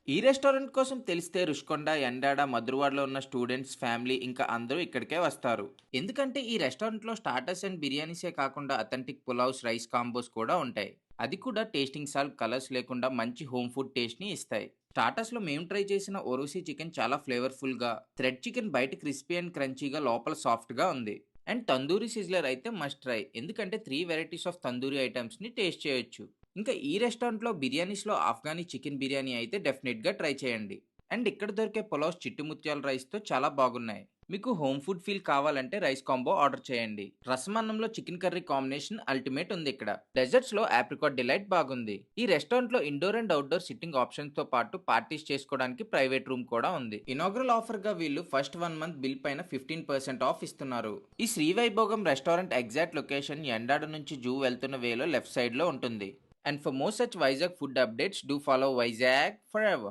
ఈ రెస్టారెంట్ కోసం తెలిస్తే రుషికొండ, యండాడ, మధురవాడలో ఉన్న స్టూడెంట్స్, ఫ్యామిలీ ఇంకా అందరూ ఇక్కడికే వస్తారు. ఎందుకంటే ఈ రెస్టారెంట్‌లో స్టార్టర్స్ అండ్ బిర్యానీసే కాకుండా అథెంటిక్ పులావ్స్, రైస్ కాంబోస్ కూడా ఉంటాయి. అది కూడా టేస్టింగ్ సాల్ట్, కలర్స్ లేకుండా మంచి హోమ్ ఫుడ్ టేస్ట్‌ని ఇస్తాయి. స్టార్టర్స్‌లో మేము ట్రై చేసిన ఓరోసి చికెన్ చాలా ఫ్లేవర్‌ఫుల్‌గా, థ్రెడ్ చికెన్ బయట క్రిస్పీ అండ్ క్రంచీగా లోపల సాఫ్ట్‌గా ఉంది. అండ్ తందూరి సిజ్లర్ అయితే మస్ట్ ట్రై. ఎందుకంటే 3 వెరైటీస్ ఆఫ్ తందూరి ఐటెమ్స్‌ని టేస్ట్ చేయొచ్చు. ఇంకా ఈ రెస్టారెంట్‌లో బిర్యానీస్‌లో ఆఫ్ఘనీ చికెన్ బిర్యానీ అయితే డెఫినిట్‌గా ట్రై చేయండి. అండ్ ఇక్కడ దొరికే పులావ్స్ చిట్టి ముత్యాల రైస్‌తో చాలా బాగున్నాయి. మీకు హోమ్ ఫుడ్ ఫీల్ కావాలంటే రైస్ కాంబో ఆర్డర్ చేయండి. రసం అన్నంలో చికెన్ కర్రీ కాంబినేషన్ అల్టిమేట్ ఉంది ఇక్కడ. డెజర్ట్స్‌లో ఆప్రికాట్ డిలైట్ బాగుంది. ఈ రెస్టారెంట్‌లో ఇండోర్ అండ్ అవుట్‌డోర్ సిట్టింగ్ ఆప్షన్స్‌తో పాటు పార్టీస్ చేసుకోవడానికి ప్రైవేట్ రూమ్ కూడా ఉంది. ఇనాగ్రల్ ఆఫర్‌గా వీళ్ళు ఫస్ట్ 1 మంత్ బిల్ పైన 15% ఆఫ్ ఇస్తున్నారు. ఈ Shri Vaibhogam restaurant exact location యండాడ నుంచి జూ వెళ్తున్న వేలో లెఫ్ట్ సైడ్‌లో ఉంటుంది. And for more such Vizag food updates, do follow Vizag Forever.